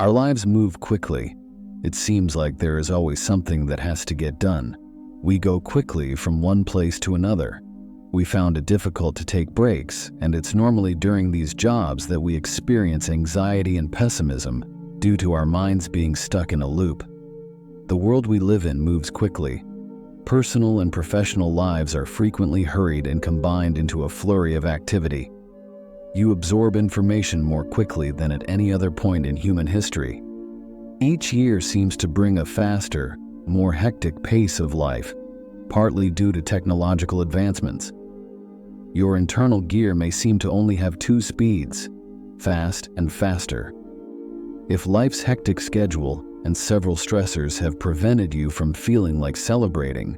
Our lives move quickly. It seems like there is always something that has to get done. We go quickly from one place to another. We found it difficult to take breaks, and it's normally during these jobs that we experience anxiety and pessimism due to our minds being stuck in a loop. The world we live in moves quickly. Personal and professional lives are frequently hurried and combined into a flurry of activity. You absorb information more quickly than at any other point in human history. Each year seems to bring a faster, more hectic pace of life, partly due to technological advancements. Your internal gear may seem to only have two speeds, fast and faster. If life's hectic schedule and several stressors have prevented you from feeling like celebrating,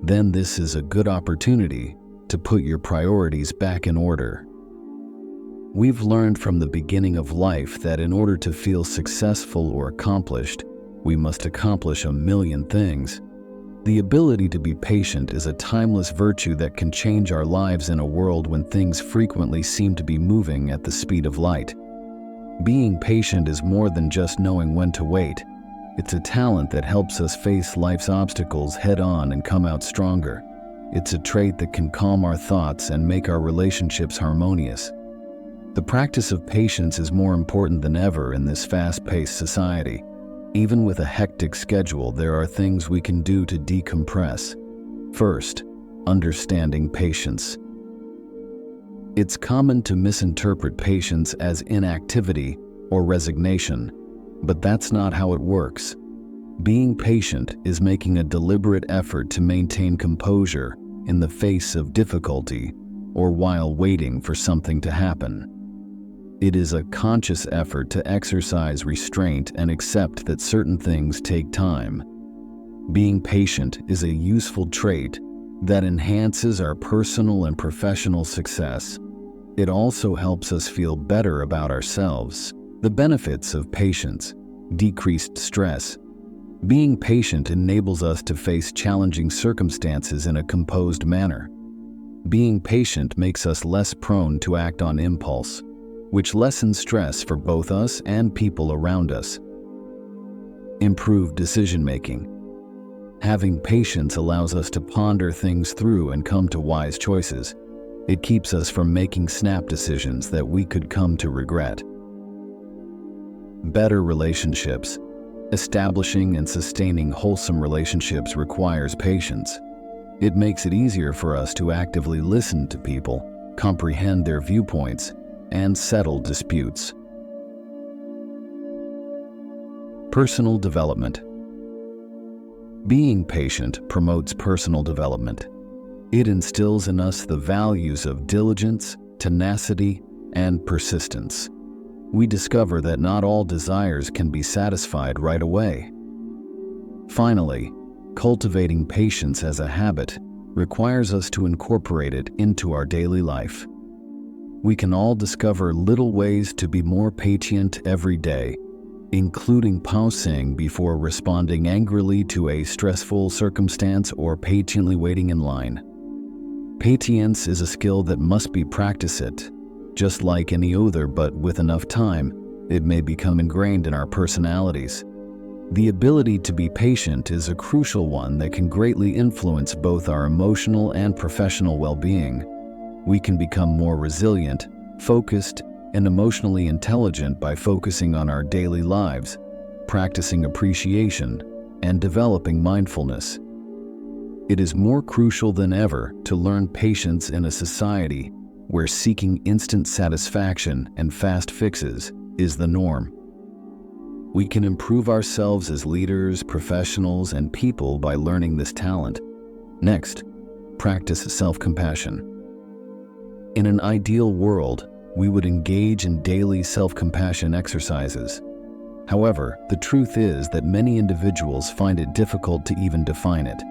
then this is a good opportunity to put your priorities back in order. We've learned from the beginning of life that in order to feel successful or accomplished, we must accomplish a million things. The ability to be patient is a timeless virtue that can change our lives in a world when things frequently seem to be moving at the speed of light. Being patient is more than just knowing when to wait. It's a talent that helps us face life's obstacles head-on and come out stronger. It's a trait that can calm our thoughts and make our relationships harmonious. The practice of patience is more important than ever in this fast-paced society. Even with a hectic schedule, there are things we can do to decompress. First, understanding patience. It's common to misinterpret patience as inactivity or resignation, but that's not how it works. Being patient is making a deliberate effort to maintain composure in the face of difficulty or while waiting for something to happen. It is a conscious effort to exercise restraint and accept that certain things take time. Being patient is a useful trait that enhances our personal and professional success. It also helps us feel better about ourselves. The benefits of patience: decreased stress. Being patient enables us to face challenging circumstances in a composed manner. Being patient makes us less prone to act on impulse, which lessens stress for both us and people around us. Improved decision-making. Having patience allows us to ponder things through and come to wise choices. It keeps us from making snap decisions that we could come to regret. Better relationships. Establishing and sustaining wholesome relationships requires patience. It makes it easier for us to actively listen to people, comprehend their viewpoints, and settle disputes. Personal development. Being patient promotes personal development. It instills in us the values of diligence, tenacity, and persistence. We discover that not all desires can be satisfied right away. Finally, cultivating patience as a habit requires us to incorporate it into our daily life. We can all discover little ways to be more patient every day, including pausing before responding angrily to a stressful circumstance or patiently waiting in line. Patience is a skill that must be practiced, just like any other, but with enough time, it may become ingrained in our personalities. The ability to be patient is a crucial one that can greatly influence both our emotional and professional well-being. We can become more resilient, focused, and emotionally intelligent by focusing on our daily lives, practicing appreciation, and developing mindfulness. It is more crucial than ever to learn patience in a society where seeking instant satisfaction and fast fixes is the norm. We can improve ourselves as leaders, professionals, and people by learning this talent. Next, practice self-compassion. In an ideal world, we would engage in daily self-compassion exercises. However, the truth is that many individuals find it difficult to even define it.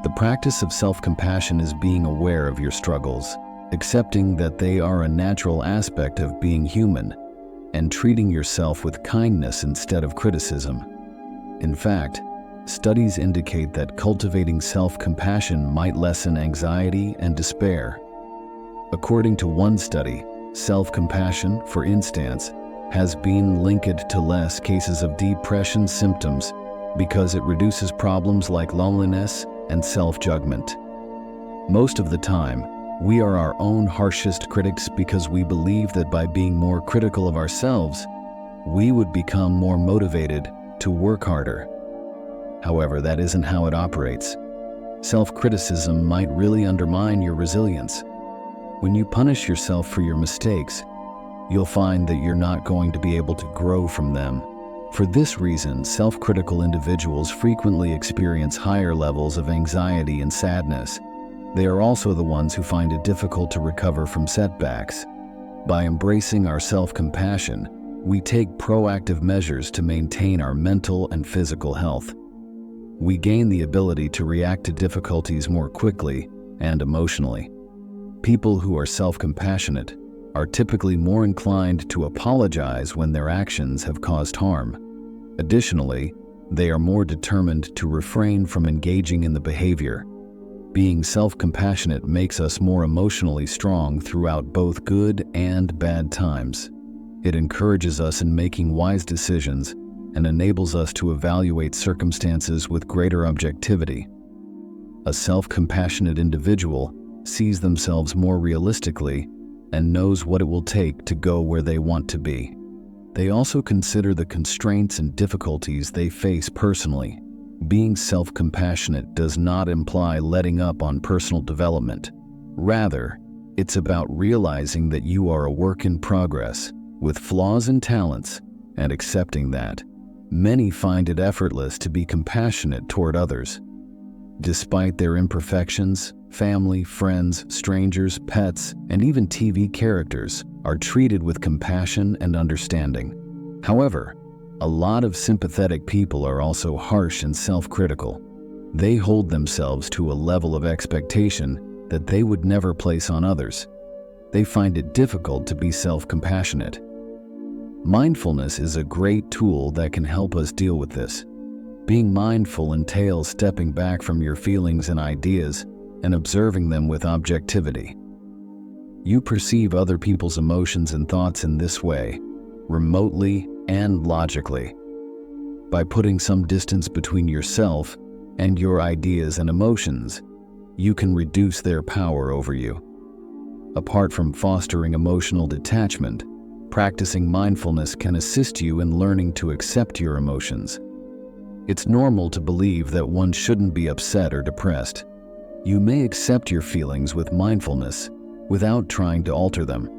The practice of self-compassion is being aware of your struggles, accepting that they are a natural aspect of being human, and treating yourself with kindness instead of criticism. In fact, studies indicate that cultivating self-compassion might lessen anxiety and despair. According to one study, self-compassion, for instance, has been linked to less cases of depression symptoms because it reduces problems like loneliness and self-judgment. Most of the time, we are our own harshest critics because we believe that by being more critical of ourselves, we would become more motivated to work harder. However, that isn't how it operates. Self-criticism might really undermine your resilience. When you punish yourself for your mistakes, you'll find that you're not going to be able to grow from them. For this reason, self-critical individuals frequently experience higher levels of anxiety and sadness. They are also the ones who find it difficult to recover from setbacks. By embracing our self-compassion, we take proactive measures to maintain our mental and physical health. We gain the ability to react to difficulties more quickly and emotionally. People who are self-compassionate are typically more inclined to apologize when their actions have caused harm. Additionally, they are more determined to refrain from engaging in the behavior. Being self-compassionate makes us more emotionally strong throughout both good and bad times. It encourages us in making wise decisions and enables us to evaluate circumstances with greater objectivity. A self-compassionate individual sees themselves more realistically and knows what it will take to go where they want to be. They also consider the constraints and difficulties they face personally. Being self-compassionate does not imply letting up on personal development. Rather, it's about realizing that you are a work in progress, with flaws and talents, and accepting that. Many find it effortless to be compassionate toward others. Despite their imperfections, family, friends, strangers, pets, and even TV characters are treated with compassion and understanding. However, a lot of sympathetic people are also harsh and self-critical. They hold themselves to a level of expectation that they would never place on others. They find it difficult to be self-compassionate. Mindfulness is a great tool that can help us deal with this. Being mindful entails stepping back from your feelings and ideas and observing them with objectivity. You perceive other people's emotions and thoughts in this way, remotely and logically. By putting some distance between yourself and your ideas and emotions, you can reduce their power over you. Apart from fostering emotional detachment, practicing mindfulness can assist you in learning to accept your emotions. It's normal to believe that one shouldn't be upset or depressed. You may accept your feelings with mindfulness without trying to alter them.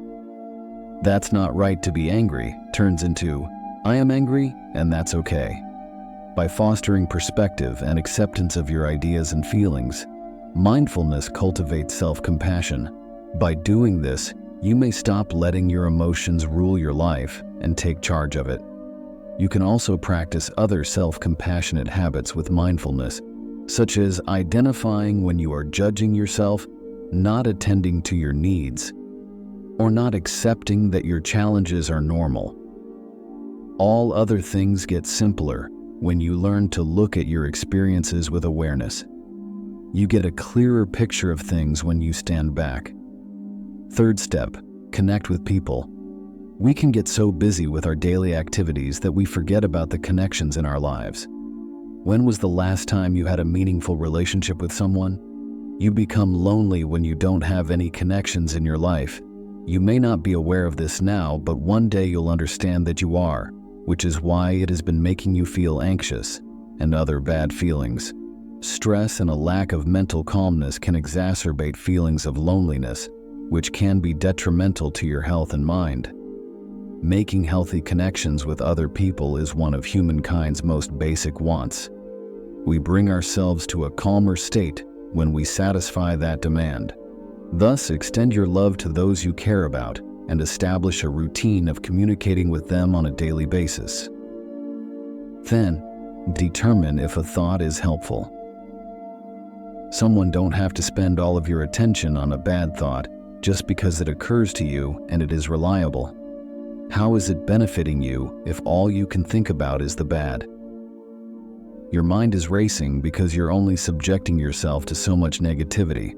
"That's not right to be angry" turns into "I am angry and that's okay." By fostering perspective and acceptance of your ideas and feelings, mindfulness cultivates self-compassion. By doing this, you may stop letting your emotions rule your life and take charge of it. You can also practice other self-compassionate habits with mindfulness, such as identifying when you are judging yourself, not attending to your needs, or not accepting that your challenges are normal. All other things get simpler when you learn to look at your experiences with awareness. You get a clearer picture of things when you stand back. Third step, connect with people. We can get so busy with our daily activities that we forget about the connections in our lives. When was the last time you had a meaningful relationship with someone? You become lonely when you don't have any connections in your life. You may not be aware of this now, but one day you'll understand that you are, which is why it has been making you feel anxious and other bad feelings. Stress and a lack of mental calmness can exacerbate feelings of loneliness, which can be detrimental to your health and mind. Making healthy connections with other people is one of humankind's most basic wants. We bring ourselves to a calmer state when we satisfy that demand. Thus, extend your love to those you care about and establish a routine of communicating with them on a daily basis. Then, determine if a thought is helpful. Someone don't have to spend all of your attention on a bad thought just because it occurs to you and it is reliable. How is it benefiting you if all you can think about is the bad? Your mind is racing because you're only subjecting yourself to so much negativity.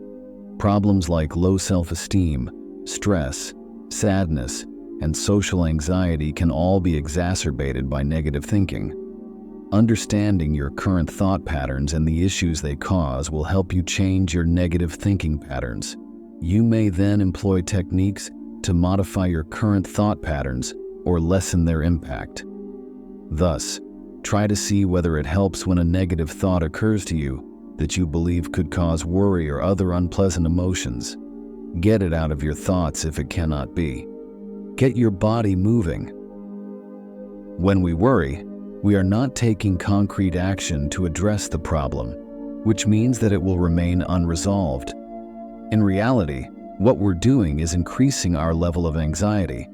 Problems like low self-esteem, stress, sadness, and social anxiety can all be exacerbated by negative thinking. Understanding your current thought patterns and the issues they cause will help you change your negative thinking patterns. You may then employ techniques to modify your current thought patterns or lessen their impact. Thus, try to see whether it helps when a negative thought occurs to you that you believe could cause worry or other unpleasant emotions. Get it out of your thoughts if it cannot be. Get your body moving. When we worry, we are not taking concrete action to address the problem, which means that it will remain unresolved. In reality, what we're doing is increasing our level of anxiety.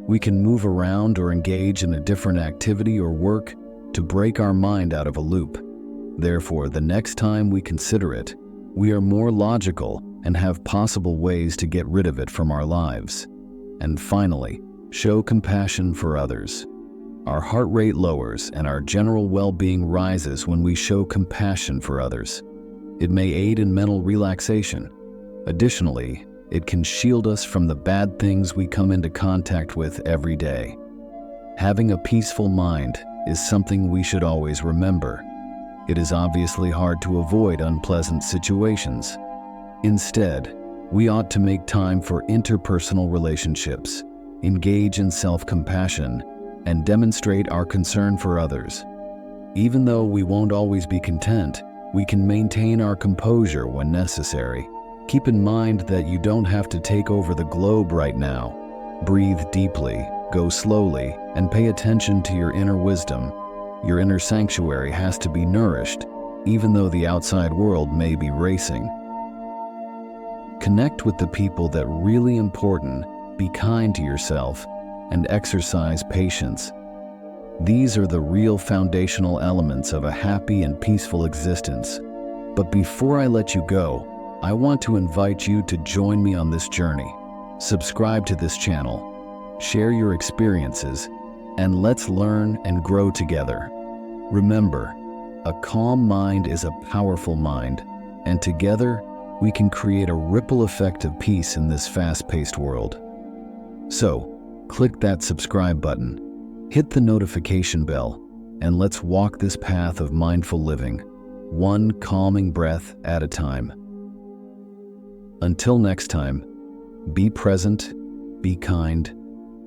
We can move around or engage in a different activity or work to break our mind out of a loop. Therefore, the next time we consider it, we are more logical and have possible ways to get rid of it from our lives. And finally, show compassion for others. Our heart rate lowers and our general well-being rises when we show compassion for others. It may aid in mental relaxation. Additionally, it can shield us from the bad things we come into contact with every day. Having a peaceful mind is something we should always remember. It is obviously hard to avoid unpleasant situations. Instead, we ought to make time for interpersonal relationships, engage in self-compassion, and demonstrate our concern for others. Even though we won't always be content, we can maintain our composure when necessary. Keep in mind that you don't have to take over the globe right now. Breathe deeply, go slowly, and pay attention to your inner wisdom. Your inner sanctuary has to be nourished, even though the outside world may be racing. Connect with the people that are really important, be kind to yourself, and exercise patience. These are the real foundational elements of a happy and peaceful existence. But before I let you go, I want to invite you to join me on this journey. Subscribe to this channel, share your experiences, and let's learn and grow together. Remember, a calm mind is a powerful mind, and together we can create a ripple effect of peace in this fast-paced world. So, click that subscribe button, hit the notification bell, and let's walk this path of mindful living, one calming breath at a time. Until next time, be present, be kind,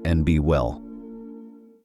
and be well.